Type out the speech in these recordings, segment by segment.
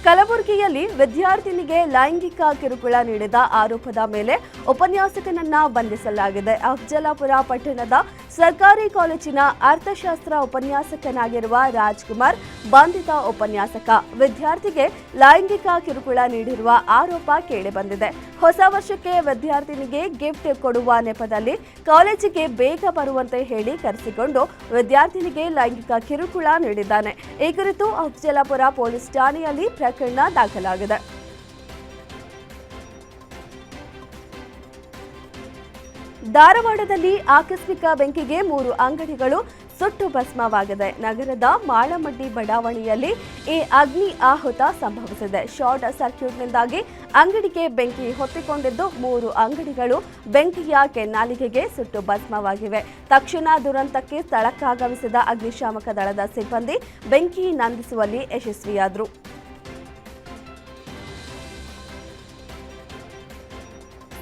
ಕಲಬುರಗಿಯಲ್ಲಿ ವಿದ್ಯಾರ್ಥಿನಿಗೆ ಲೈಂಗಿಕ ಕಿರುಕುಳ ನೀಡಿದ ಆರೋಪದ ಮೇಲೆ ಉಪನ್ಯಾಸಕನನ್ನ ಬಂಧಿಸಲಾಗಿದೆ. ಅಫಜಲಾಪುರ ಪಟ್ಟಣದ ಸರ್ಕಾರಿ ಕಾಲೇಜಿನ ಅರ್ಥಶಾಸ್ತ್ರ ಉಪನ್ಯಾಸಕನಾಗಿರುವ ರಾಜ್ಕುಮಾರ್ ಬಂಧಿತ ಉಪನ್ಯಾಸಕ. ವಿದ್ಯಾರ್ಥಿಗೆ ಲೈಂಗಿಕ ಕಿರುಕುಳ ನೀಡಿರುವ ಆರೋಪ ಕೇಳಿಬಂದಿದೆ. ಹೊಸ ವರ್ಷಕ್ಕೆ ವಿದ್ಯಾರ್ಥಿನಿಗೆ ಗಿಫ್ಟ್ ಕೊಡುವ ನೆಪದಲ್ಲಿ ಕಾಲೇಜಿಗೆ ಬೇಗ ಬರುವಂತೆ ಹೇಳಿ ಕರೆಸಿಕೊಂಡು ವಿದ್ಯಾರ್ಥಿನಿಗೆ ಲೈಂಗಿಕ ಕಿರುಕುಳ ನೀಡಿದ್ದಾನೆ. ಈ ಕುರಿತು ಅಫಜಲಾಪುರ ಪೊಲೀಸ್ ಠಾಣೆಯಲ್ಲಿ ಪ್ರಕರಣ ದಾಖಲಾಗಿದೆ. ಧಾರವಾಡದಲ್ಲಿ ಆಕಸ್ಮಿಕ ಬೆಂಕಿಗೆ 3 ಅಂಗಡಿಗಳು ಸುಟ್ಟು ಭಸ್ಮವಾಗಿದೆ. ನಗರದ ಮಾಳಮಡ್ಡಿ ಬಡಾವಣೆಯಲ್ಲಿ ಈ ಅಗ್ನಿ ಆಹುತ ಸಂಭವಿಸಿದೆ. ಶಾರ್ಟ್ ಸರ್ಕ್ಯೂಟ್ನಿಂದಾಗಿ ಅಂಗಡಿಗೆ ಬೆಂಕಿ ಹೊತ್ತಿಕೊಂಡಿದ್ದು 3 ಅಂಗಡಿಗಳು ಬೆಂಕಿಯ ಕೆನ್ನಾಲಿಗೆಗೆ ಸುಟ್ಟು ಭಸ್ಮವಾಗಿವೆ. ತಕ್ಷಣ ದುರಂತಕ್ಕೆ ಸ್ಥಳಕ್ಕಾಗಮಿಸಿದ ಅಗ್ನಿಶಾಮಕ ದಳದ ಸಿಬ್ಬಂದಿ ಬೆಂಕಿ ನಂದಿಸುವಲ್ಲಿ ಯಶಸ್ವಿಯಾದರು.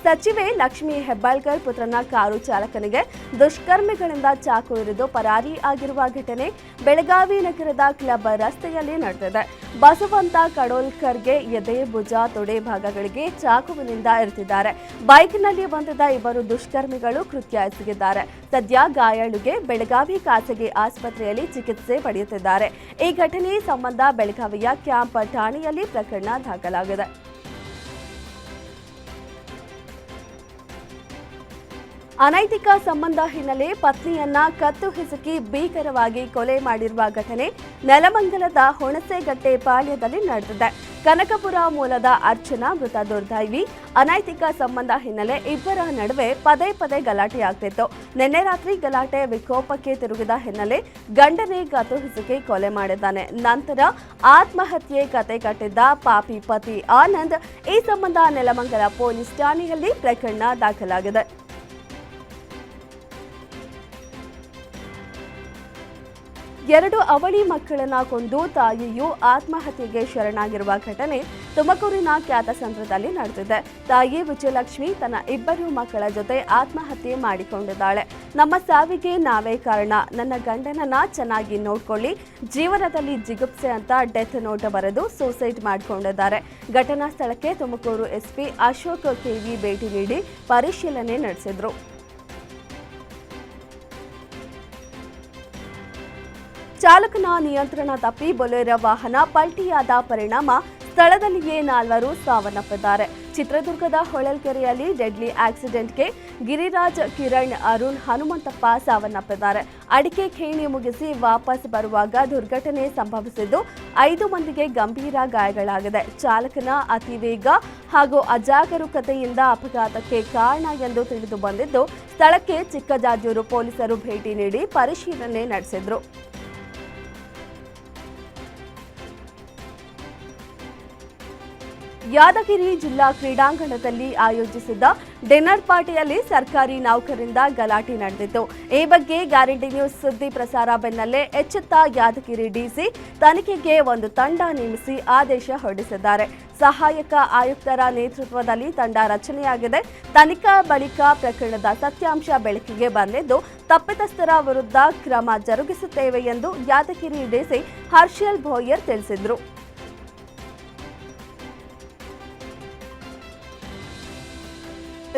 ಸಚಿವೆ ಲಕ್ಷ್ಮೀ ಹೆಬ್ಬಾಳ್ಕರ್ ಪುತ್ರನ ಕಾರು ಚಾಲಕನಿಗೆ ದುಷ್ಕರ್ಮಿಗಳಿಂದ ಚಾಕು ಇರಿದು ಪರಾರಿ ಆಗಿರುವ ಘಟನೆ ಬೆಳಗಾವಿ ನಗರದ ಕ್ಲಬ್ ರಸ್ತೆಯಲ್ಲಿ ನಡೆದಿದೆ. ಬಸವಂತ ಕಡೋಲ್ಕರ್ಗೆ ಎದೆ, ಭುಜ, ತೊಡೆ ಭಾಗಗಳಿಗೆ ಚಾಕುವಿನಿಂದ ಇರಿದಿದ್ದಾರೆ. ಬೈಕ್ನಲ್ಲಿ ಬಂದಿದ್ದ ಇಬ್ಬರು ದುಷ್ಕರ್ಮಿಗಳು ಕೃತ್ಯ ಎಸಗಿದ್ದಾರೆ. ಸದ್ಯ ಗಾಯಾಳುಗೆ ಬೆಳಗಾವಿ ಖಾಸಗಿ ಆಸ್ಪತ್ರೆಯಲ್ಲಿ ಚಿಕಿತ್ಸೆ ಪಡೆಯುತ್ತಿದ್ದಾರೆ. ಈ ಘಟನೆ ಸಂಬಂಧ ಬೆಳಗಾವಿಯ ಕ್ಯಾಂಪ್ ಠಾಣೆಯಲ್ಲಿ ಪ್ರಕರಣ ದಾಖಲಾಗಿದೆ. ಅನೈತಿಕ ಸಂಬಂಧ ಹಿನ್ನೆಲೆ ಪತ್ನಿಯನ್ನ ಕತ್ತು ಹಿಸುಕಿ ಭೀಕರವಾಗಿ ಕೊಲೆ ಮಾಡಿರುವ ಘಟನೆ ನೆಲಮಂಗಲದ ಹುಣಸೆಗಟ್ಟೆ ಪಾಳ್ಯದಲ್ಲಿ ನಡೆದಿದೆ. ಕನಕಪುರ ಮೂಲದ ಅರ್ಚನಾ ಮೃತ ದುರ್ದೈವಿ. ಅನೈತಿಕ ಸಂಬಂಧ ಹಿನ್ನೆಲೆ ಇಬ್ಬರ ನಡುವೆ ಪದೇ ಪದೇ ಗಲಾಟೆಯಾಗ್ತಿತ್ತು. ನಿನ್ನೆ ರಾತ್ರಿ ಗಲಾಟೆ ವಿಕೋಪಕ್ಕೆ ತಿರುಗಿದ ಹಿನ್ನೆಲೆ ಗಂಡನೇ ಕತ್ತು ಹಿಸುಕಿ ಕೊಲೆ ಮಾಡಿದ್ದಾನೆ. ನಂತರ ಆತ್ಮಹತ್ಯೆ ಕತೆ ಕಟ್ಟಿದ್ದ ಪಾಪಿ ಪತಿ ಆನಂದ್. ಈ ಸಂಬಂಧ ನೆಲಮಂಗಲ ಪೊಲೀಸ್ ಠಾಣೆಯಲ್ಲಿ ಪ್ರಕರಣ ದಾಖಲಾಗಿದೆ. 2 ಅವಳಿ ಮಕ್ಕಳನ್ನ ಕೊಂದು ತಾಯಿಯು ಆತ್ಮಹತ್ಯೆಗೆ ಶರಣಾಗಿರುವ ಘಟನೆ ತುಮಕೂರಿನ ಕ್ಯಾತಸಂದ್ರದಲ್ಲಿ ನಡೆದಿದೆ. ತಾಯಿ ವಿಜಯಲಕ್ಷ್ಮಿ ತನ್ನ 2 ಮಕ್ಕಳ ಜೊತೆ ಆತ್ಮಹತ್ಯೆ ಮಾಡಿಕೊಂಡಿದ್ದಾಳೆ. ನಮ್ಮ ಸಾವಿಗೆ ನಾವೇ ಕಾರಣ, ನನ್ನ ಗಂಡನನ್ನ ಚೆನ್ನಾಗಿ ನೋಡ್ಕೊಳ್ಳಿ, ಜೀವನದಲ್ಲಿ ಜಿಗುಪ್ಸೆ ಅಂತ ಡೆತ್ ನೋಟ್ ಬರೆದು ಸೂಸೈಡ್ ಮಾಡಿಕೊಂಡಿದ್ದಾರೆ. ಘಟನಾ ಸ್ಥಳಕ್ಕೆ ತುಮಕೂರು ಎಸ್ಪಿ ಅಶೋಕ್ ಕೆವಿ ಭೇಟಿ ನೀಡಿ ಪರಿಶೀಲನೆ ನಡೆಸಿದ್ರು. ಚಾಲಕನ ನಿಯಂತ್ರಣ ತಪ್ಪಿ ಬೊಲೆರೋ ವಾಹನ ಪಲ್ಟಿಯಾದ ಪರಿಣಾಮ ಸ್ಥಳದಲ್ಲಿಯೇ 4 ಸಾವನ್ನಪ್ಪಿದ್ದಾರೆ. ಚಿತ್ರದುರ್ಗದ ಹೊಳಲ್ಕೆರೆಯಲ್ಲಿ ಡೆಡ್ಲಿ ಆಕ್ಸಿಡೆಂಟ್ಗೆ ಗಿರಿರಾಜ್, ಕಿರಣ್, ಅರುಣ್, ಹನುಮಂತಪ್ಪ ಸಾವನ್ನಪ್ಪಿದ್ದಾರೆ. ಅಡಿಕೆ ಖೇಣಿ ಮುಗಿಸಿ ವಾಪಸ್ ಬರುವಾಗ ದುರ್ಘಟನೆ ಸಂಭವಿಸಿದ್ದು 5 ಮಂದಿಗೆ ಗಂಭೀರ ಗಾಯಗಳಾಗಿದೆ. ಚಾಲಕನ ಅತಿವೇಗ ಹಾಗೂ ಅಜಾಗರೂಕತೆಯಿಂದ ಅಪಘಾತಕ್ಕೆ ಕಾರಣ ಎಂದು ತಿಳಿದು ಬಂದಿದ್ದು ಸ್ಥಳಕ್ಕೆ ಚಿಕ್ಕಜಾಜೂರು ಪೊಲೀಸರು ಭೇಟಿ ನೀಡಿ ಪರಿಶೀಲನೆ ನಡೆಸಿದರು. ಯಾದಗಿರಿ ಜಿಲ್ಲಾ ಕ್ರೀಡಾಂಗಣದಲ್ಲಿ ಆಯೋಜಿಸಿದ್ದ ಡಿನ್ನರ್ ಪಾರ್ಟಿಯಲ್ಲಿ ಸರ್ಕಾರಿ ನೌಕರರಿಂದ ಗಲಾಟೆ ನಡೆದಿತ್ತು. ಈ ಬಗ್ಗೆ ಗ್ಯಾರಂಟಿ ನ್ಯೂಸ್ ಸುದ್ದಿ ಪ್ರಸಾರ ಬೆನ್ನಲ್ಲೇ ಎಚ್ಚೆತ್ತ ಯಾದಗಿರಿ ಡಿಸಿ ತನಿಖೆಗೆ ಒಂದು ತಂಡ ನೇಮಿಸಿ ಆದೇಶ ಹೊರಡಿಸಿದ್ದಾರೆ. ಸಹಾಯಕ ಆಯುಕ್ತರ ನೇತೃತ್ವದಲ್ಲಿ ತಂಡ ರಚನೆಯಾಗಿದೆ. ತನಿಖಾ ಬಳಿಕ ಪ್ರಕರಣದ ಸತ್ಯಾಂಶ ಬೆಳಕಿಗೆ ಬರಲಿದ್ದು ತಪ್ಪಿತಸ್ಥರ ವಿರುದ್ಧ ಕ್ರಮ ಜರುಗಿಸುತ್ತೇವೆ ಎಂದು ಯಾದಗಿರಿ ಡಿಸಿ ಹರ್ಷಲ್ ಭೋಯರ್ ತಿಳಿಸಿದರು.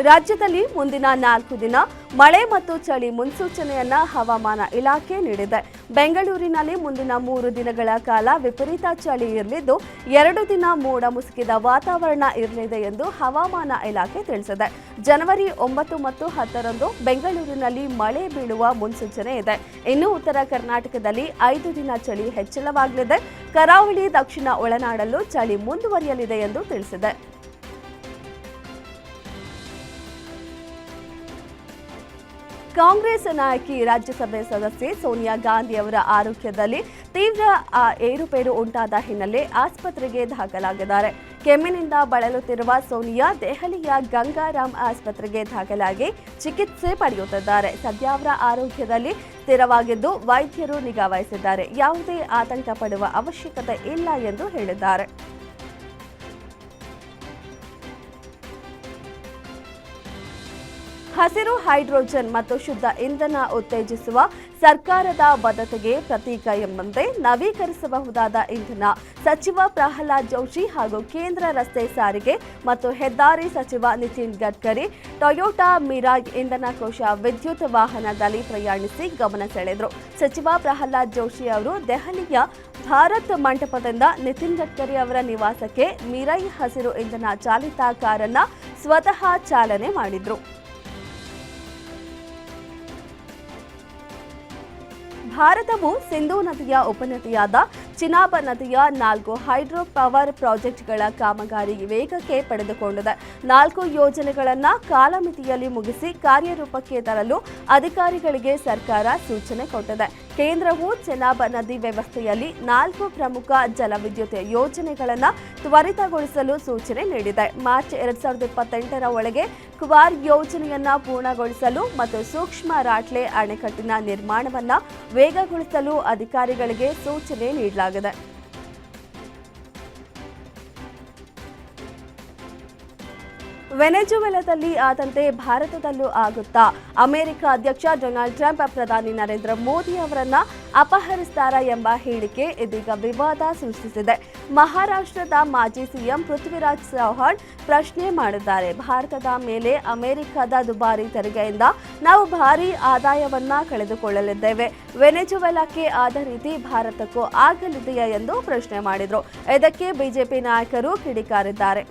ರಾಜ್ಯದಲ್ಲಿ ಮುಂದಿನ 4 ದಿನ ಮಳೆ ಮತ್ತು ಚಳಿ ಮುನ್ಸೂಚನೆಯನ್ನ ಹವಾಮಾನ ಇಲಾಖೆ ನೀಡಿದೆ. ಬೆಂಗಳೂರಿನಲ್ಲಿ ಮುಂದಿನ 3 ದಿನಗಳ ಕಾಲ ವಿಪರೀತ ಚಳಿ ಇರಲಿದ್ದು 2 ದಿನ ಮೋಡ ಮುಸುಕಿದ ವಾತಾವರಣ ಇರಲಿದೆ ಎಂದು ಹವಾಮಾನ ಇಲಾಖೆ ತಿಳಿಸಿದೆ. ಜನವರಿ 9 ಮತ್ತು 10ರಂದು ಬೆಂಗಳೂರಿನಲ್ಲಿ ಮಳೆ ಬೀಳುವ ಮುನ್ಸೂಚನೆ ಇದೆ. ಇನ್ನು ಉತ್ತರ ಕರ್ನಾಟಕದಲ್ಲಿ 5 ದಿನ ಚಳಿ ಹೆಚ್ಚಳವಾಗಲಿದೆ. ಕರಾವಳಿ, ದಕ್ಷಿಣ ಒಳನಾಡಲ್ಲೂ ಚಳಿ ಮುಂದುವರಿಯಲಿದೆ ಎಂದು ತಿಳಿಸಿದೆ. ಕಾಂಗ್ರೆಸ್ ನಾಯಕಿ, ರಾಜ್ಯಸಭೆ ಸದಸ್ಯೆ ಸೋನಿಯಾ ಗಾಂಧಿ ಅವರ ಆರೋಗ್ಯದಲ್ಲಿ ತೀವ್ರ ಏರುಪೇರು ಉಂಟಾದ ಹಿನ್ನೆಲೆ ಆಸ್ಪತ್ರೆಗೆ ದಾಖಲಾಗಿದ್ದಾರೆ. ಕೆಮ್ಮಿನಿಂದ ಬಳಲುತ್ತಿರುವ ಸೋನಿಯಾ ದೆಹಲಿಯ ಗಂಗಾರಾಮ್ ಆಸ್ಪತ್ರೆಗೆ ದಾಖಲಾಗಿ ಚಿಕಿತ್ಸೆ ಪಡೆಯುತ್ತಿದ್ದಾರೆ. ಸದ್ಯ ಅವರ ಆರೋಗ್ಯದಲ್ಲಿ ಸ್ಥಿರವಾಗಿದ್ದು ವೈದ್ಯರು ನಿಗಾ ವಹಿಸಿದ್ದಾರೆ. ಯಾವುದೇ ಆತಂಕ ಪಡುವ ಅವಶ್ಯಕತೆ ಇಲ್ಲ ಎಂದು ಹೇಳಿದ್ದಾರೆ. ಹಸಿರು ಹೈಡ್ರೋಜನ್ ಮತ್ತು ಶುದ್ಧ ಇಂಧನ ಉತ್ತೇಜಿಸುವ ಸರ್ಕಾರದ ಬದ್ಧತೆಗೆ ಪ್ರತೀಕ ಎಂಬಂತೆ ನವೀಕರಿಸಬಹುದಾದ ಇಂಧನ ಸಚಿವ ಪ್ರಹ್ಲಾದ್ ಜೋಶಿ ಹಾಗೂ ಕೇಂದ್ರ ರಸ್ತೆ ಸಾರಿಗೆ ಮತ್ತು ಹೆದ್ದಾರಿ ಸಚಿವ ನಿತಿನ್ ಗಡ್ಕರಿ ಟೊಯೋಟಾ ಮಿರಾಜ್ ಇಂಧನ ಕೋಶ ವಿದ್ಯುತ್ ವಾಹನದಲ್ಲಿ ಪ್ರಯಾಣಿಸಿ ಗಮನ ಸೆಳೆದರು. ಸಚಿವ ಪ್ರಹ್ಲಾದ್ ಜೋಶಿ ಅವರು ದೆಹಲಿಯ ಭಾರತ್ ಮಂಟಪದಿಂದ ನಿತಿನ್ ಗಡ್ಕರಿ ಅವರ ನಿವಾಸಕ್ಕೆ ಮಿರೈ ಹಸಿರು ಇಂಧನ ಚಾಲಿತ ಕಾರನ್ನ ಸ್ವತಃ ಚಾಲನೆ ಮಾಡಿದ್ರು. ಭಾರತವು ಸಿಂಧೂ ನದಿಯ ಉಪನದಿಯಾದ ಚಿನಾಬ್ ನದಿಯ 4 ಹೈಡ್ರೋ ಪವರ್ ಪ್ರಾಜೆಕ್ಟ್ಗಳ ಕಾಮಗಾರಿ ವೇಗಕ್ಕೆ ಪಡೆದುಕೊಂಡಿದೆ. 4 ಯೋಜನೆಗಳನ್ನು ಕಾಲಮಿತಿಯಲ್ಲಿ ಮುಗಿಸಿ ಕಾರ್ಯರೂಪಕ್ಕೆ ತರಲು ಅಧಿಕಾರಿಗಳಿಗೆ ಸರ್ಕಾರ ಸೂಚನೆ ಕೊಟ್ಟಿದೆ. ಕೇಂದ್ರವು ಚೆನಾಬ್ ನದಿ ವ್ಯವಸ್ಥೆಯಲ್ಲಿ 4 ಪ್ರಮುಖ ಜಲವಿದ್ಯುತ್ ಯೋಜನೆಗಳನ್ನು ತ್ವರಿತಗೊಳಿಸಲು ಸೂಚನೆ ನೀಡಿದೆ. ಮಾರ್ಚ್ 2028ರ ಒಳಗೆ ಕ್ವಾರ್ ಯೋಜನೆಯನ್ನು ಪೂರ್ಣಗೊಳಿಸಲು ಮತ್ತು ಸೂಕ್ಷ್ಮ ರಾಟ್ಲೆ ಅಣೆಕಟ್ಟಿನ ನಿರ್ಮಾಣವನ್ನು ವೇಗಗೊಳಿಸಲು ಅಧಿಕಾರಿಗಳಿಗೆ ಸೂಚನೆ ನೀಡಲಾಗಿದೆ. ವೆನೆಜುವೆಲಾದಲ್ಲಿ ಆದಂತೆ ಭಾರತದಲ್ಲೂ ಆಗುತ್ತಾ? ಅಮೆರಿಕ ಅಧ್ಯಕ್ಷ ಡೊನಾಲ್ಡ್ ಟ್ರಂಪ್ ಪ್ರಧಾನಿ ನರೇಂದ್ರ ಮೋದಿ ಅವರನ್ನ ಅಪಹರಿಸುತ್ತಾರೆ ಎಂಬ ಹೇಳಿಕೆ ಇದೀಗ ವಿವಾದ ಸೃಷ್ಟಿಸಿದೆ. ಮಹಾರಾಷ್ಟ್ರದ ಮಾಜಿ ಸಿಎಂ ಪೃಥ್ವಿರಾಜ್ ಚೌಹಾಣ್ ಪ್ರಶ್ನೆ ಮಾಡಿದ್ದಾರೆ. ಭಾರತದ ಮೇಲೆ ಅಮೆರಿಕದ ದುಬಾರಿ ತೆರಿಗೆಯಿಂದ ನಾವು ಭಾರೀ ಆದಾಯವನ್ನ ಕಳೆದುಕೊಳ್ಳಲಿದ್ದೇವೆ. ವೆನೆಜುವೆಲಾಕ್ಕೆ ಆದ ರೀತಿ ಭಾರತಕ್ಕೂ ಆಗಲಿದೆಯಾ ಎಂದು ಪ್ರಶ್ನೆ ಮಾಡಿದರು. ಇದಕ್ಕೆ ಬಿಜೆಪಿ ನಾಯಕರು ಕಿಡಿಕಾರಿದ್ದಾರೆ.